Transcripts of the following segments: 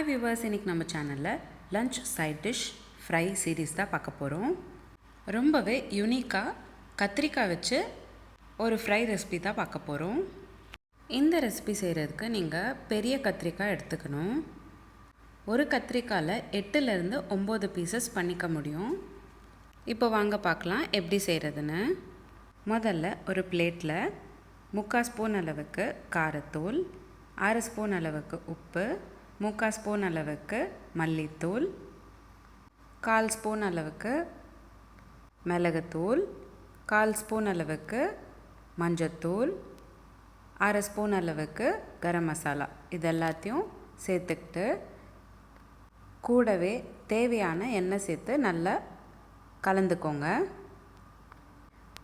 Viewers, இன்றைக்கி நம்ம சேனலில் lunch side dish fry series தான் பார்க்க போகிறோம். ரொம்பவே யூனிக்காக கத்திரிக்காய் வச்சு ஒரு ஃப்ரை ரெசிபி தான் பார்க்க போகிறோம். இந்த ரெசிபி செய்கிறதுக்கு நீங்கள் பெரிய கத்திரிக்காய் எடுத்துக்கணும். ஒரு கத்திரிக்காயில் 8லேருந்து 9 பீசஸ் பண்ணிக்க முடியும். இப்போ வாங்க பார்க்கலாம் எப்படி செய்கிறதுன்னு. முதல்ல ஒரு பிளேட்டில் 3/4 ஸ்பூன் அளவுக்கு காரத்தூள், 6 ஸ்பூன் அளவுக்கு உப்பு, 3/4 ஸ்பூன் அளவுக்கு மல்லித்தூள், 1/4 ஸ்பூன் அளவுக்கு மிளகுத்தூள், 1/4 ஸ்பூன் அளவுக்கு மஞ்சத்தூள், 1/2 ஸ்பூன் அளவுக்கு கரம் மசாலா இது எல்லாத்தையும் சேர்த்துக்கிட்டு கூடவே தேவையான எண்ணெய் சேர்த்து நல்லா கலந்துக்கோங்க.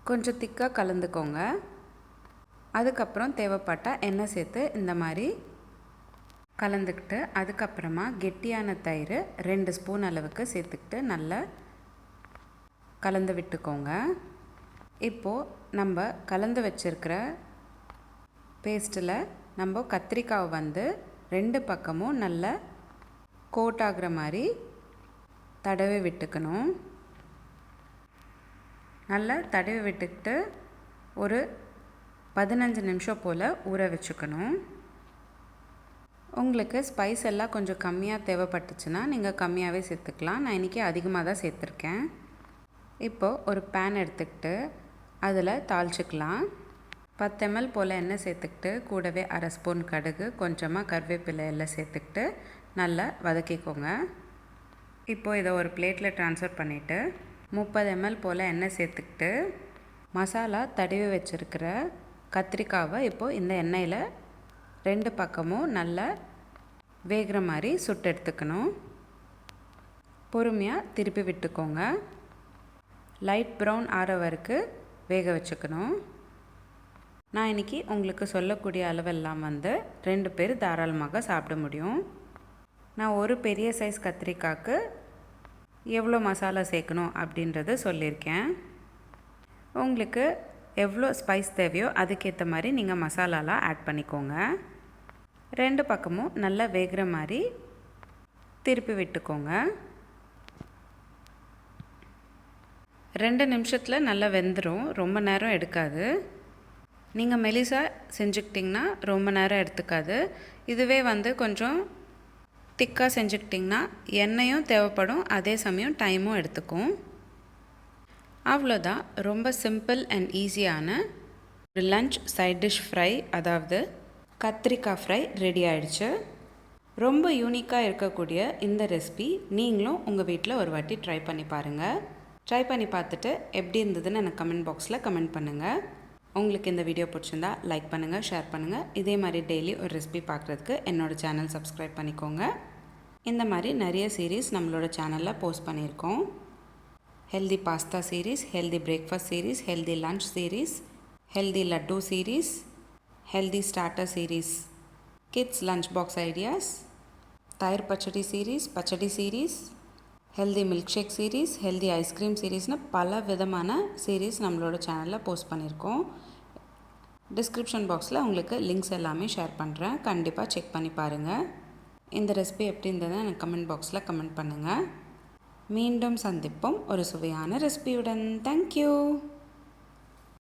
கொஞ்சம் திக்காக கலந்துக்கோங்க. அதுக்கப்புறம் தேவைப்பட்டால் எண்ணெய் சேர்த்து இந்த மாதிரி கலந்துக்கிட்டு அதுக்கப்புறமா கெட்டியான தயிர் 2 ஸ்பூன் அளவுக்கு சேர்த்துக்கிட்டு நல்லா கலந்து விட்டுக்கோங்க. இப்போது நம்ம கலந்து வச்சுருக்கிற பேஸ்ட்டில் நம்ம கத்திரிக்காவை 2 பக்கமும் நல்லா கோட் ஆகிற மாதிரி தடவி விட்டுக்கணும். நல்லா தடவி விட்டுக்கிட்டு ஒரு 15 நிமிஷம் போல் ஊற வச்சுக்கணும். உங்களுக்கு ஸ்பைஸ் எல்லாம் கொஞ்சம் கம்மியாக தேவைப்பட்டுச்சுன்னா நீங்கள் கம்மியாகவே சேர்த்துக்கலாம். நான் இன்றைக்கி அதிகமாக தான் சேர்த்துருக்கேன். இப்போது ஒரு பேன் எடுத்துக்கிட்டு அதில் தாளிச்சிக்கலாம். 10 ml போல் எண்ணெய் சேர்த்துக்கிட்டு கூடவே 1/2 ஸ்பூன் கடுகு, கொஞ்சமாக கருவேப்பிலை எல்லாம் சேர்த்துக்கிட்டு நல்லா வதக்கிக்கோங்க. இப்போது இதை ஒரு பிளேட்டில் ட்ரான்ஸ்ஃபர் பண்ணிவிட்டு 30 ml போல் எண்ணெய் சேர்த்துக்கிட்டு மசாலா தடவி வச்சுருக்கிற கத்திரிக்காவை இப்போது இந்த எண்ணெயில் 2 பக்கமும் நல்லா வேகிற மாதிரி சுட்டு எடுத்துக்கணும். பொறுமையாக திருப்பி விட்டுக்கோங்க. லைட் ப்ரௌன் ஆற வரைக்கும் வேக வச்சுக்கணும். நான் இன்றைக்கி உங்களுக்கு சொல்லக்கூடிய அளவெல்லாம் 2 பேர் தாராளமாக சாப்பிட முடியும். நான் ஒரு பெரிய சைஸ் கத்திரிக்காய்க்கு எவ்வளோ மசாலா சேர்க்கணும் அப்படின்றத சொல்லியிருக்கேன். உங்களுக்கு எவ்வளோ ஸ்பைஸ் தேவையோ அதுக்கேற்ற மாதிரி நீங்கள் மசாலாலாம் ஆட் பண்ணிக்கோங்க. 2 பக்கமும் நல்லா வேகிற மாதிரி திருப்பி விட்டுக்கோங்க. 2 நிமிஷத்தில் நல்லா வெந்துடும். ரொம்ப நேரம் எடுக்காது. நீங்கள் மெலிசாக செஞ்சுக்கிட்டிங்கன்னா ரொம்ப நேரம் எடுத்துக்காது. இதுவே கொஞ்சம் திக்காக செஞ்சுக்கிட்டிங்கன்னா எண்ணெயும் தேவைப்படும், அதே சமயம் டைமும் எடுத்துக்கும். அவ்வளோதான். ரொம்ப சிம்பிள் அண்ட் ஈஸியான ஒரு லஞ்ச் சைட் டிஷ் ஃப்ரை, அதாவது கத்திரிக்காய் ஃப்ரை ரெடி ஆகிடுச்சு. ரொம்ப யூனிக்காக இருக்கக்கூடிய இந்த ரெசிபி நீங்களும் உங்கள் வீட்டில் ஒரு வாட்டி ட்ரை பண்ணி பாருங்கள். ட்ரை பண்ணி பார்த்துட்டு எப்படி இருந்ததுன்னு எனக்கு கமெண்ட் பாக்ஸில் கமெண்ட் பண்ணுங்கள். உங்களுக்கு இந்த வீடியோ பிடிச்சிருந்தா லைக் பண்ணுங்கள், ஷேர் பண்ணுங்கள். இதே மாதிரி டெய்லி ஒரு ரெசிபி பார்க்குறதுக்கு என்னோடய சேனல் சப்ஸ்கிரைப் பண்ணிக்கோங்க. இந்த மாதிரி நிறைய சீரீஸ் நம்மளோட சேனலில் போஸ்ட் பண்ணியிருக்கோம். Healthy pasta series, healthy breakfast series, healthy lunch series, healthy laddu series, healthy starter series, kids lunch box ideas, தயிர் பச்சடி சீரீஸ், பச்சடி series, healthy milk shake series, healthy ice cream சீரீஸ்னு பல விதமான சீரீஸ் நம்மளோட சேனலில் போஸ்ட் பண்ணியிருக்கோம். டிஸ்கிரிப்ஷன் பாக்ஸில் உங்களுக்கு லிங்க்ஸ் எல்லாமே ஷேர் பண்ணுறேன். கண்டிப்பாக செக் பண்ணி பாருங்கள். இந்த ரெசிபி எப்படி இருந்ததுன்னு எனக்கு கமெண்ட் பாக்ஸில் கமெண்ட் பண்ணுங்கள். மீண்டும் சந்திப்போம் ஒரு சுவையான ரெசிபியுடன். தேங்க்யூ.